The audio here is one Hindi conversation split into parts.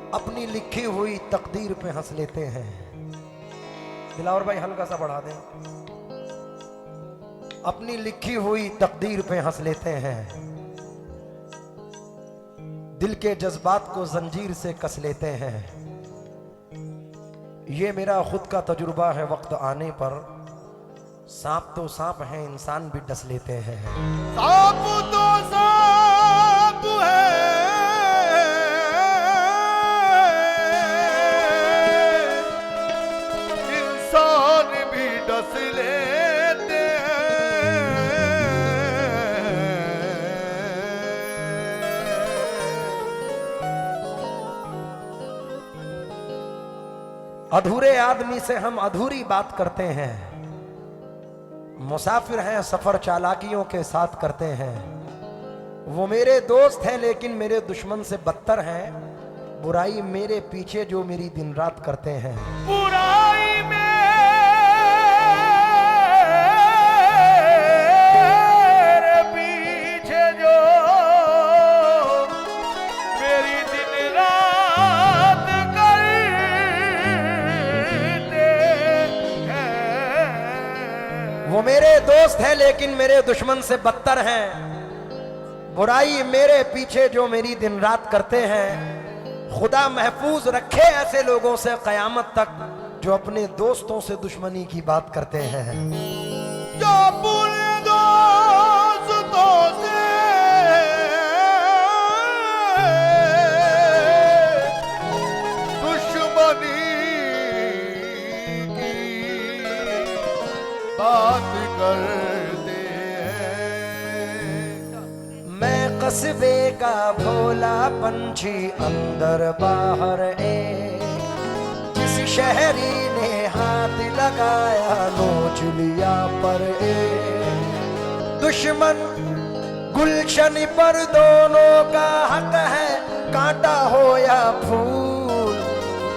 अपनी लिखी हुई तकदीर पे हंस लेते हैं। दिलावर भाई हल्का सा बढ़ा दें। अपनी लिखी हुई तकदीर पे हंस लेते हैं, दिल के जज्बात को जंजीर से कस लेते हैं। ये मेरा खुद का तजुर्बा है, वक्त आने पर सांप तो सांप है, इंसान भी डस लेते हैं। सांप तो सांप है, इंसान भी डस लेते हैं। अधूरे आदमी से हम अधूरी बात करते हैं, मुसाफिर हैं सफर चालाकियों के साथ करते हैं। वो मेरे दोस्त हैं लेकिन मेरे दुश्मन से बदतर हैं, बुराई मेरे पीछे जो मेरी दिन रात करते हैं। बुराई मेरे पीछे जो मेरी दिन रात वो मेरे दोस्त हैं लेकिन मेरे दुश्मन से बदतर हैं, बुराई मेरे पीछे जो मेरी दिन रात करते हैं। खुदा महफूज रखे ऐसे लोगों से कयामत तक जो अपने दोस्तों से दुश्मनी की बात करते हैं। जो अपने दोस्तों से दुश्मनी की बात करते हैं। मैं कस्बे का भोला पंछी अंदर बाहर जिस शहरी ने हाथ लगाया नोच लिया पर दुश्मन गुलशन पर दोनों का हक है, कांटा हो या फूल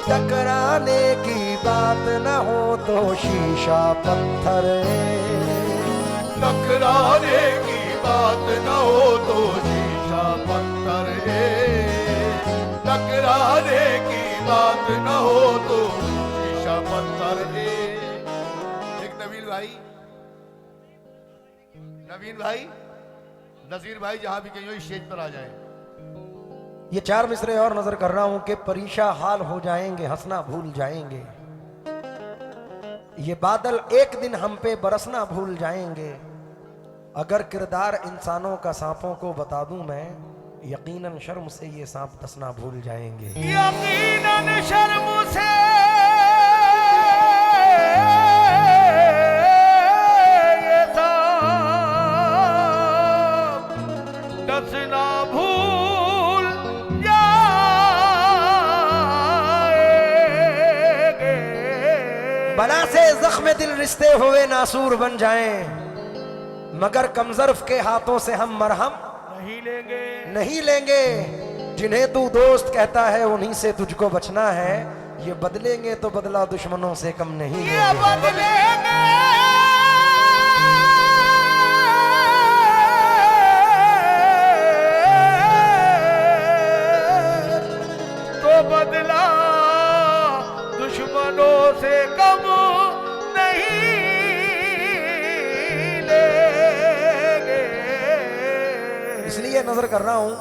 टकराने की बात न हो तो शीशा पत्थर टकराने की बात न हो तो शीशा पत्थर टकराने की बात न हो तो शीशा पत्थर। एक नवीन भाई नजीर भाई जहां भी कहीं हो स्टेज पर आ जाए। ये चार मिसरे और नजर कर रहा हूं कि परीशा हाल हो जाएंगे, हंसना भूल जाएंगे। ये बादल एक दिन हम पे बरसना भूल जाएंगे। अगर किरदार इंसानों का सांपों को बता दूं मैं, यकीनन शर्म से ये सांप डसना भूल जाएंगे। यकीनन शर्म से ये सांप डसना भूल जाएंगे। बला से जख्म दिल रिश्ते हुए नासूर बन जाएं, मगर कमजर्फ के हाथों से हम मरहम नहीं लेंगे। जिन्हें तू दोस्त कहता है उन्हीं से तुझको बचना है, ये बदलेंगे तो बदला दुश्मनों से कम नहीं बदलेंगे तो बदला दुश्मनों से कम नहीं लेंगे। इसलिए नजर कर रहा हूं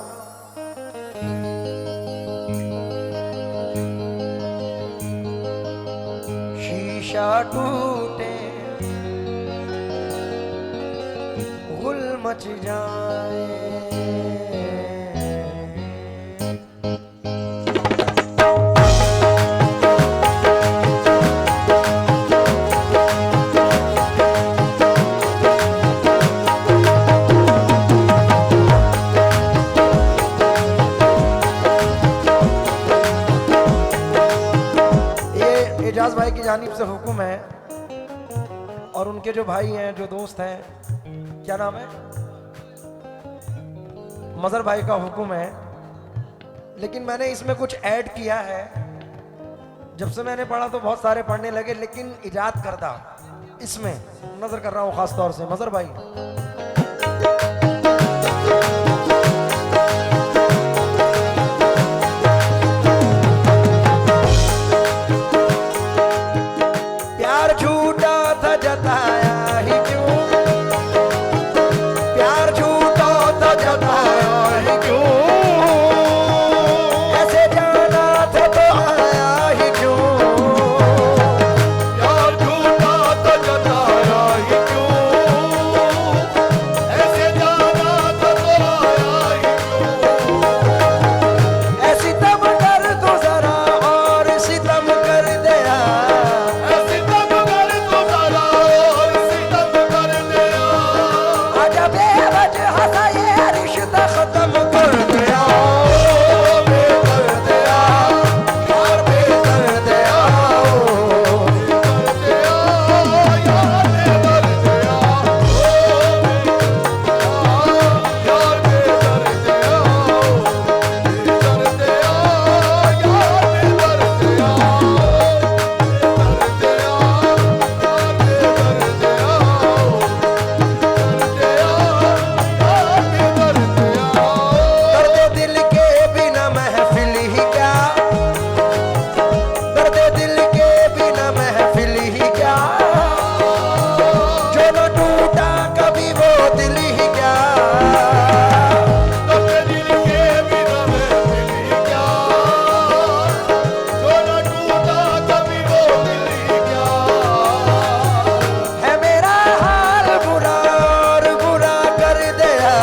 शीशा टूटे गुल मच जाए। एजाज भाई की जानिब से हुक्म है और उनके जो भाई हैं, जो दोस्त हैं, क्या नाम है, मजर भाई का हुक्म है। लेकिन मैंने इसमें कुछ ऐड किया है। जब से मैंने पढ़ा तो बहुत सारे पढ़ने लगे, लेकिन इजाद करदा इसमें नजर कर रहा हूं खास तौर से मजर भाई। प्यार झूठा था जताया ही क्यों, प्यार झूठा था जताया ही क्यों, ऐसे जाना था तो आया ही क्यों, प्यार झूठा था जताया ही क्यों, ऐसे जाना था तो आया ही क्यों, ऐसी तब कर तो जरा और सितम कर दिया, ऐसी तब कर तो जरा और सितम कर दिया, आजा बेवजह सा ये रिश्ता खत्म कर दिया, बेकर दिया, यार बेकर दिया, दर्द दिल के बिना महफिल ही क्या, दर्द दिल के बिना महफिल ही क्या, जो न टूटा कभी वो दिल ही क्या, है मेरा हाल बुरा और बुरा कर दिया,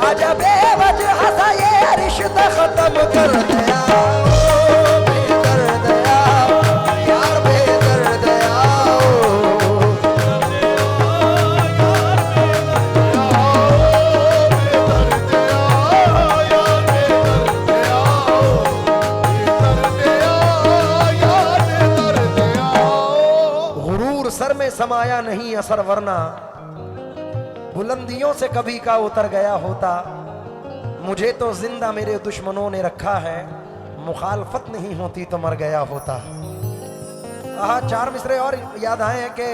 आजा बेवजह सा ये रिश्ता खत्म कर दिया, बेकर दिया, यार बेकर दिया, गुरूर सर में समाया नहीं असर, वरना बुलंदियों से कभी का उतर गया होता, मुझे तो जिंदा मेरे दुश्मनों ने रखा है, मुखालफत नहीं होती तो मर गया होता। चार मिसरे और याद आए हैं कि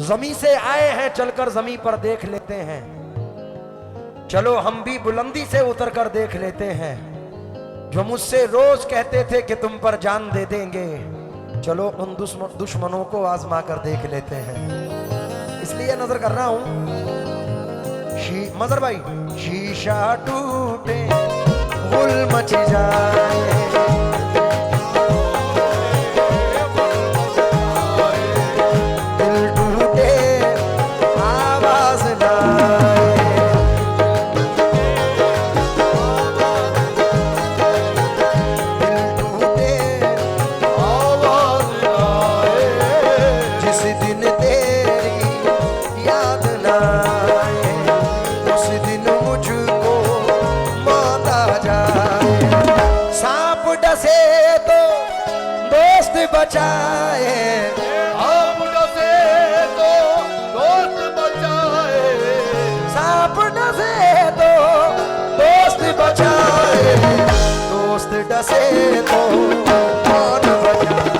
जमी से आए हैं चलकर जमी पर देख लेते हैं, चलो हम भी बुलंदी से उतर कर देख लेते हैं, जो मुझसे रोज कहते थे कि तुम पर जान दे देंगे, चलो उन दुश्मनों को आजमा कर देख लेते हैं। इसलिए नजर कर रहा हूं मजर भाई, शीशा टूटे गुल मच जाए, दिल टूटे आवाज ना आए, दिल टूटे आवाज आए, जिस दिन तेरी याद ना आए, उस दिन मुझको मौत आ जाए, सांप डसे तो दोस्त बचाए, आप डसे तो दोस्त बचाए, सांप डसे तो दोस्त बचाए, दोस्त डसे तो कौन बचाए।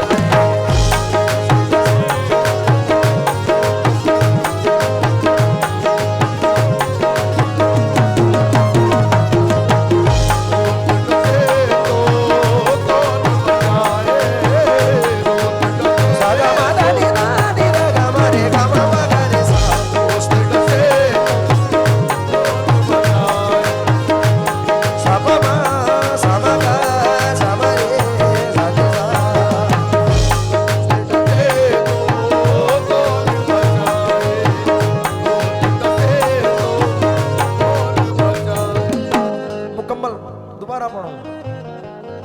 सागा मादा नी ना नी रा गा मा रे गा मा मा गा रे सा, दोस्त डसे सा पा मा सा मा गा सा मा रे सा गा सा, मुकम्मल दोबारा पढ़ो।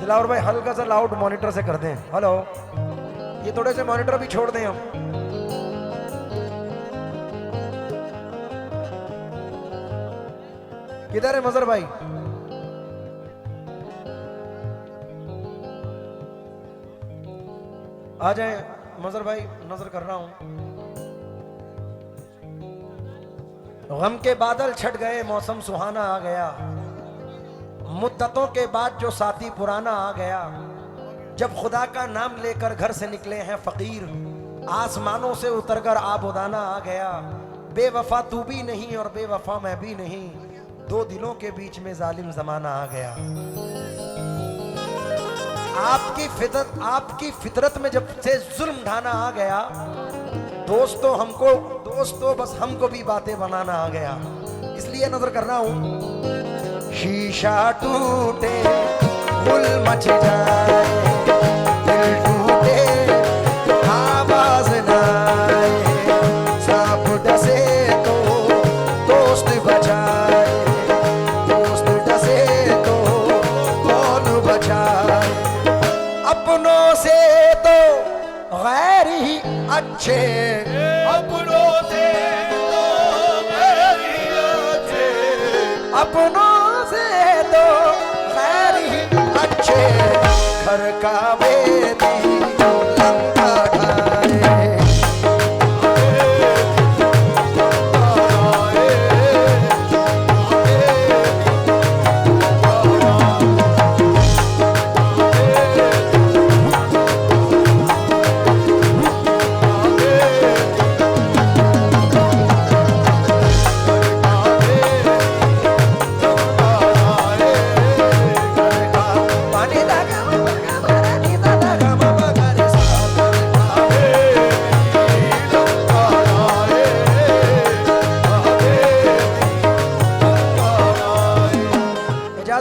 दिलावर भाई हल्का सा लाउड मॉनिटर से कर दें। हेलो, ये थोड़े से मॉनिटर भी छोड़ दें हम। किधर है मजर भाई? आ जाए मजहर भाई, नजर कर रहा हूं। गम के बादल छट गए, मौसम सुहाना आ गया, मुद्दतों के बाद जो साथी पुराना आ गया। जब खुदा का नाम लेकर घर से निकले हैं फकीर, आसमानों से उतरकर आबोदाना आ गया। बेवफा तू भी नहीं और बेवफा मैं भी नहीं, दो दिलों के बीच में जालिम जमाना आ गया। आपकी फितरत में जब से जुल्म ढाना आ गया, दोस्तों बस हमको भी बातें बनाना आ गया। इसलिए नजर कर रहा हूं। शीशा टूटे गुल मच जाए, दिल टूटे आवाज ना आए, सांप डसे तो दोस्त बचाए, दोस्त डसे तो कौन बचाए। अपनों से तो गैर ही अच्छे, अपनों से तो गैर ही अच्छे, अपनों से तो गैर ही अच्छे। घर का बेदी लंका ढाए,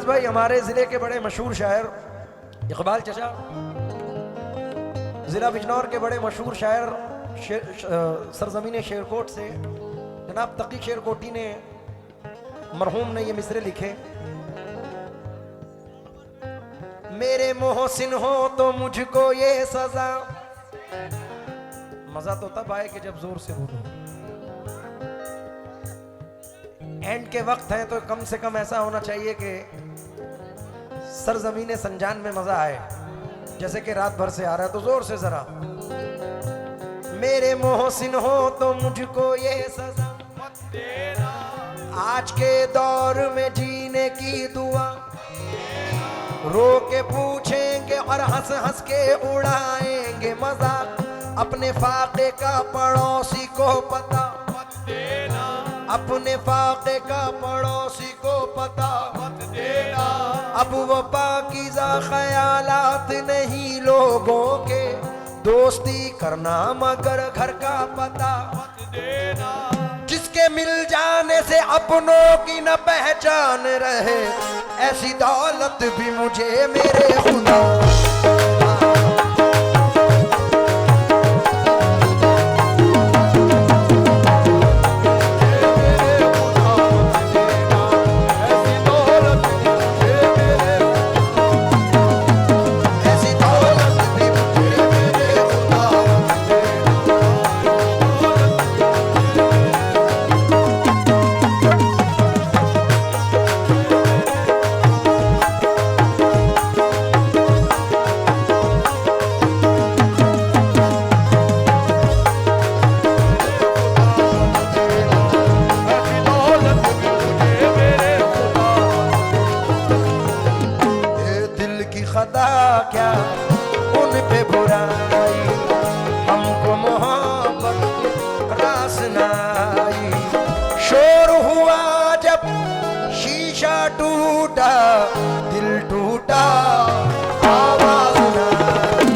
भाई हमारे जिले के बड़े मशहूर शायर इकबाल चचा, जिला बिजनौर के बड़े मशहूर शायर सरजमीन शेरकोट से जनाब तकी शेरकोटी ने, मरहूम ने ये मिसरे लिखे। मेरे मोहसिन हो तो मुझको ये सजा, मजा तो तब आए कि जब जोर से बोलो। एंड के वक्त है तो कम से कम ऐसा होना चाहिए कि सरजमीन संजान में मजा आए, जैसे कि रात भर से आ रहा है तो जोर से जरा। मेरे मोहसिन हो तो मुझको ये सजा मत देना, आज के दौर में जीने की दुआ। रो के पूछेंगे और हंस हंस के उड़ाएंगे मजाक, अपने फाके का पड़ोसी को पता मत देना, अपने फाके का पड़ोसी को पता मत देना। अब वो पाकीज़ा ख्यालात नहीं लोगों के, दोस्ती करना मगर घर का पता मत देना। जिसके मिल जाने से अपनों की न पहचान रहे, ऐसी दौलत भी मुझे मेरे खुदा। क्या उन पे बुराई, हमको मोहब्बत रास न आई। शोर हुआ जब शीशा टूटा, दिल टूटा आवाज न आई।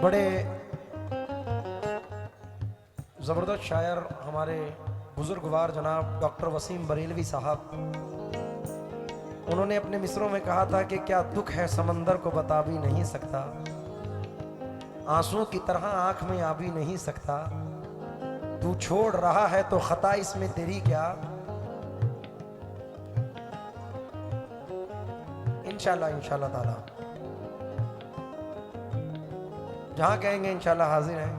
बड़े जबरदस्त शायर हमारे बुजुर्गवार जनाब डॉक्टर वसीम बरेलवी साहब, उन्होंने अपने मिसरों में कहा था कि क्या दुख है समंदर को बता भी नहीं सकता, आंसू की तरह आंख में आ भी नहीं सकता। तू छोड़ रहा है तो खता इसमें तेरी क्या। इंशाल्लाह इंशाल्लाह ताला जहां कहेंगे इंशाल्लाह हाजिर है।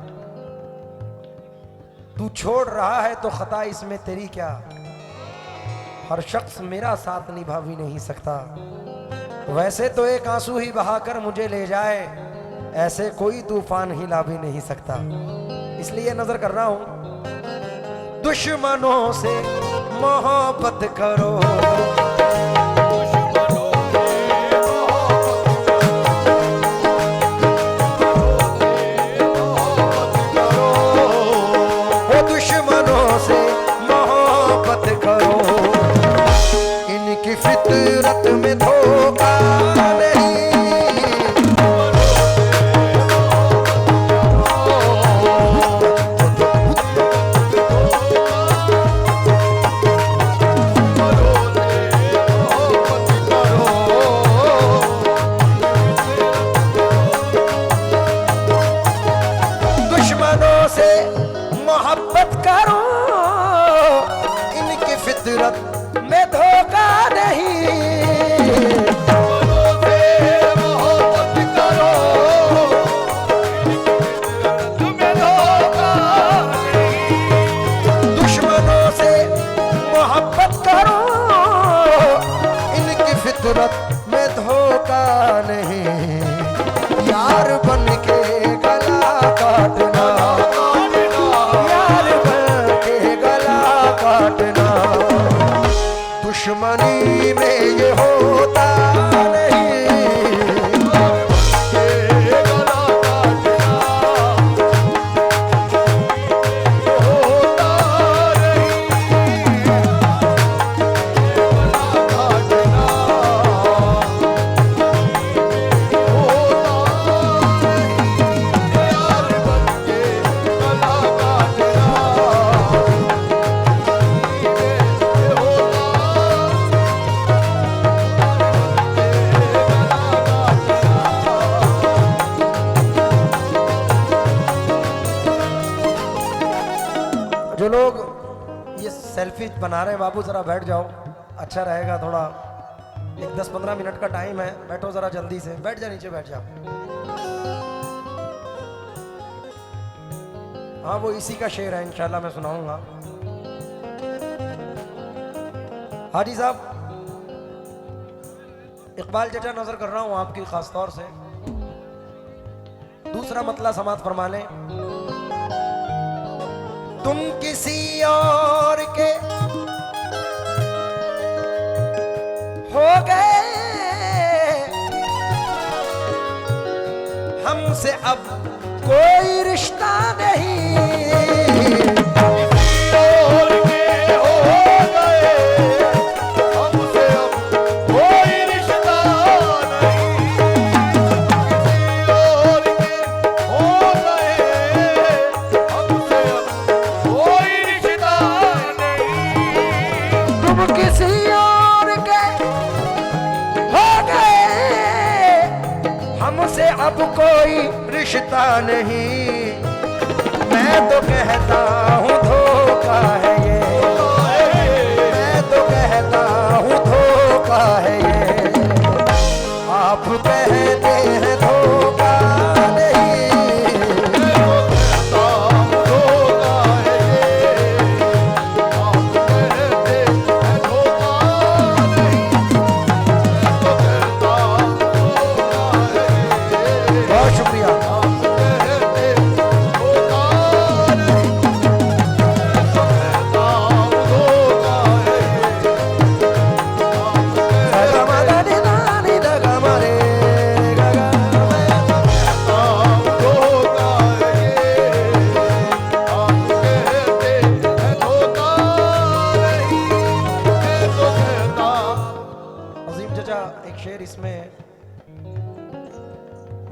तू छोड़ रहा है तो खता इसमें तेरी क्या। हर शख्स मेरा साथ निभा भी नहीं सकता। वैसे तो एक आंसू ही बहाकर मुझे ले जाए, ऐसे कोई तूफान हिला भी नहीं सकता। इसलिए नजर कर रहा हूं। दुश्मनों से मोहब्बत करो, फितरत में धोखा नहीं। दुश्मनों से मोहब्बत करो, इनकी फितरत में धोखा नहीं। दुश्मनों से मोहब्बत करो, इनकी फितरत में धोखा नहीं। यार बन के गला काटना, यार बन के गला काटना, दुश्मनी में ये होता नहीं। जो लोग ये सेल्फी बना रहे हैं बाबू जरा बैठ जाओ, अच्छा रहेगा। थोड़ा एक 10-15 मिनट का टाइम है, बैठो जरा जल्दी से, बैठ जा नीचे बैठ जा। हाँ वो इसी का शेर है, इंशाल्लाह मैं सुनाऊंगा। हाजी साहब इकबाल चाचा नजर कर रहा हूं आपकी खास तौर से। दूसरा मतला समात फरमा लें। तुम किसी और के हो गए, हमसे अब कोई रिश्ता नहीं। हमसे अब कोई रिश्ता नहीं। मैं तो कहता हूँ धोखा है ये, मैं तो कहता हूँ धोखा है ये। आप कहते हैं धोखा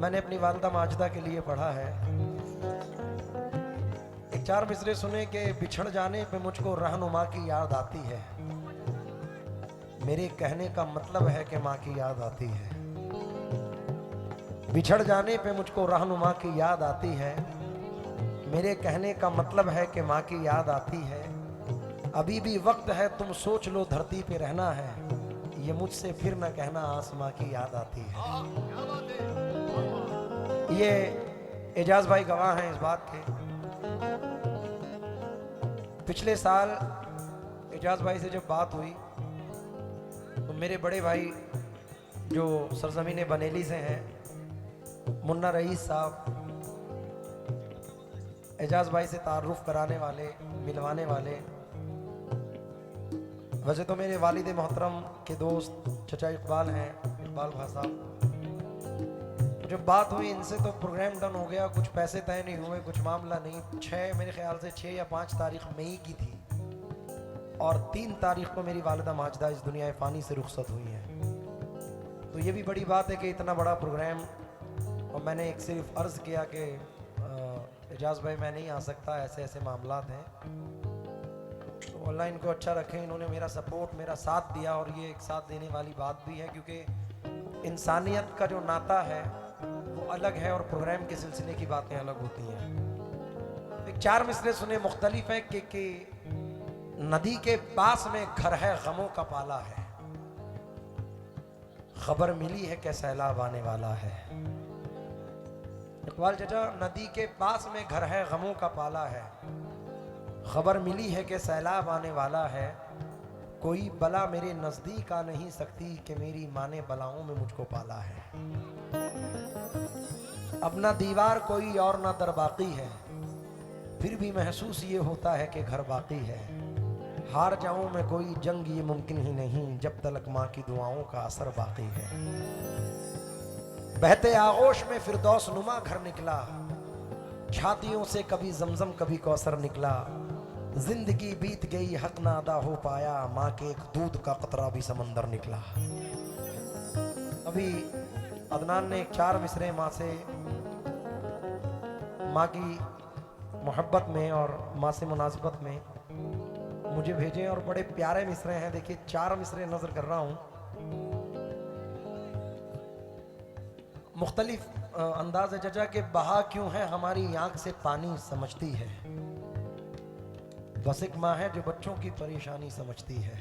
मैंने अपनी वालदा माजिदा के लिए पढ़ा है। एक 4 मिसरे सुने के बिछड़ जाने पे मुझको रहनुमा की याद आती है। मेरे कहने का मतलब है कि माँ की याद आती है। बिछड़ जाने पे मुझको रहनुमा की याद आती है। मेरे कहने का मतलब है कि माँ की याद आती है। अभी भी वक्त है, तुम सोच लो धरती पे रहना है, ये मुझसे फिर न कहना आसमां की याद आती है। ये एजाज भाई गवाह हैं इस बात के। पिछले साल एजाज भाई से जब बात हुई तो मेरे बड़े भाई जो सरजमीन बनेली से हैं, मुन्ना रईस साहब, एजाज भाई से तारुफ कराने वाले, मिलवाने वाले। वैसे तो मेरे वालिद मोहतरम के दोस्त चचा इकबाल हैं, इकबाल भाई साहब। जब बात हुई इनसे तो प्रोग्राम डन हो गया, कुछ पैसे तय नहीं हुए, कुछ मामला नहीं। मेरे ख्याल से 6 या 5 तारीख मई की थी और 3 तारीख को मेरी वालिदा माजदा इस दुनिया फ़ानी से रुखसत हुई हैं। तो ये भी बड़ी बात है कि इतना बड़ा प्रोग्राम, और मैंने एक सिर्फ अर्ज़ किया कि एजाज भाई मैं नहीं आ सकता, ऐसे ऐसे मामलात हैं, तो अल्लाह इनको अच्छा रखे। इन्होंने मेरा सपोर्ट, मेरा साथ दिया, और ये एक साथ देने वाली बात भी है क्योंकि इंसानियत का जो नाता है वो अलग है और प्रोग्राम के सिलसिले की बातें अलग होती हैं। एक 4 मिसरे सुने, मुख्तलिफ है कि नदी के पास में घर है, गमों का पाला है, खबर मिली है कि सैलाब आने वाला है। इकबाल चाचा, नदी के पास में घर है, गमों का पाला है, खबर मिली है कि सैलाब आने वाला है। कोई बला मेरे नजदीक आ नहीं सकती कि मेरी माँ ने बलाओं में मुझको पाला है। अब ना दीवार कोई और ना दर बाकी है, फिर भी महसूस ये होता है कि घर बाकी है। हार जाऊं मैं कोई जंग ये मुमकिन ही नहीं, जब तलक माँ की दुआओं का असर बाकी है। बहते आगोश में फिरदौस नुमा घर निकला, छातियों से कभी जमजम कभी कौसर निकला। जिंदगी बीत गई हक ना अदा हो पाया, माँ के एक दूध का कतरा भी समंदर निकला। अभी अदनान ने 4 मिसरे माँ से, माँ की मोहब्बत में और माँ से मुनासिबत में मुझे भेजे, और बड़े प्यारे मिसरे हैं। देखिए 4 मिसरे नजर कर रहा हूँ, मुख्तलिफ अंदाज जजा के। बहा क्यों है हमारी आंख से पानी समझती है, बस एक माँ है जो बच्चों की परेशानी समझती है।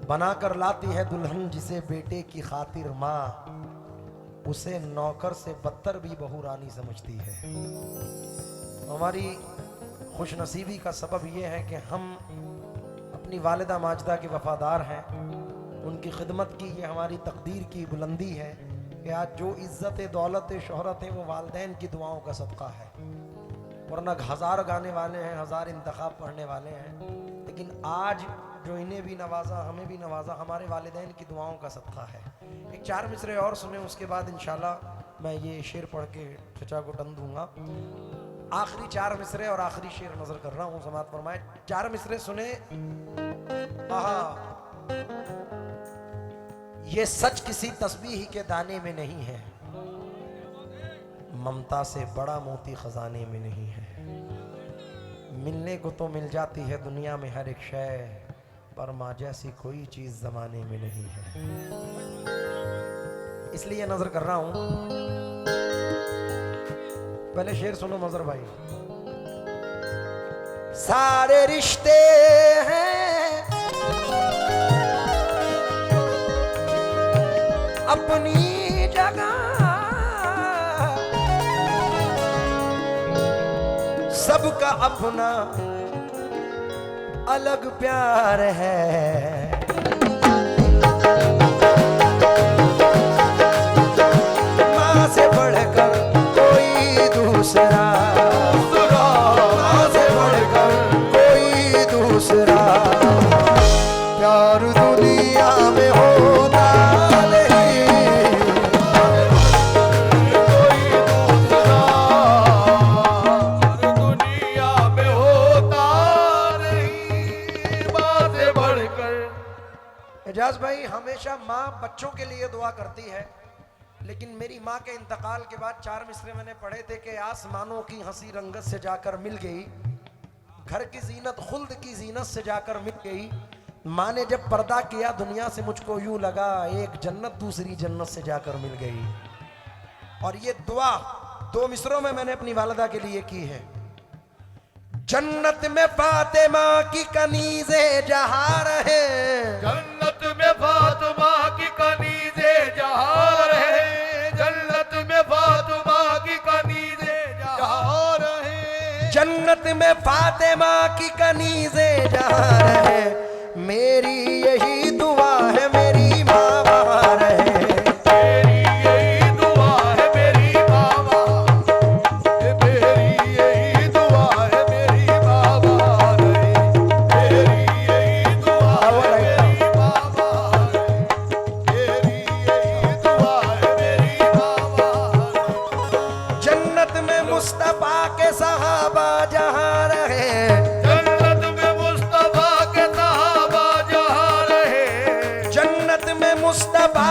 बनाकर लाती है दुल्हन जिसे बेटे की खातिर माँ, उसे नौकर से बदतर भी बहू रानी समझती है। हमारी खुशनसीबी का सबब यह है कि हम अपनी वालिदा माजदा के वफादार हैं, उनकी खिदमत की ये हमारी तकदीर की बुलंदी है कि आज जो इज्जत दौलत शोहरत है वो वालिदैन की दुआओं का सदका है। वरना 1000 गाने वाले हैं, 1000 इंतखाब पढ़ने वाले हैं, लेकिन आज जो इन्हें भी नवाजा, हमें भी नवाजा, हमारे वालिदैन की दुआओं का सदका है। एक 4 मिसरे और सुने, उसके बाद इंशाल्लाह मैं ये शेर पढ़ के चचा को टन दूंगा। आखिरी 4 मिसरे और आखिरी शेर नजर कर रहा हूँ, समात फरमाए। 4 मिसरे सुने। ये सच किसी तस्बीह के दाने में नहीं है, ममता से बड़ा मोती खजाने में नहीं है। मिलने को तो मिल जाती है दुनिया में हर एक शय, पर माँ जैसी कोई चीज जमाने में नहीं है। इसलिए नजर कर रहा हूं। पहले शेर सुनो मजर भाई। सारे रिश्ते हैं अपनी जगह, सबका अपना अलग प्यार है। माँ से बढ़कर कोई दूसरा, माँ से बढ़कर कोई दूसरा प्यार दुनिया में होता एजाज भाई। हमेशा माँ बच्चों के लिए दुआ करती है, लेकिन मेरी माँ के इंतकाल के बाद 4 मिसरे मैंने पढ़े थे कि आसमानों की हंसी रंगत से जाकर मिल गई, घर की जीनत खुल्द की जीनत से जाकर मिल गई। माँ ने जब पर्दा किया दुनिया से मुझको यूं लगा एक जन्नत दूसरी जन्नत से जाकर मिल गई। और ये दुआ 2 मिसरों में मैंने अपनी वालिदा के लिए की है। जन्नत में फातिमा की कनीज़े जहाँ रहे, जन्नत में फातिमा की कनीज़े जहाँ रहे, जन्नत में फातिमा की कनीज़े जहाँ रहे, जन्नत में फातिमा की कनीज़े जहाँ रहे, मेरी यही दुआ है मेरी माँ वहाँ रहे। मेरी यही दुआ है मेरी माँ वहाँ, मेरी यही दुआ है मेरी माँ वहाँ रहे, मेरी यही दुआ है मेरी माँ वहाँ रहे, मेरी यही दुआ है मेरी माँ वहाँ रहे। जन्नत में मुस्तफा के सहाबा जहाँ रहे, जन्नत में मुस्तफा के सहाबा जहाँ रहे, जन्नत में मुस्तफा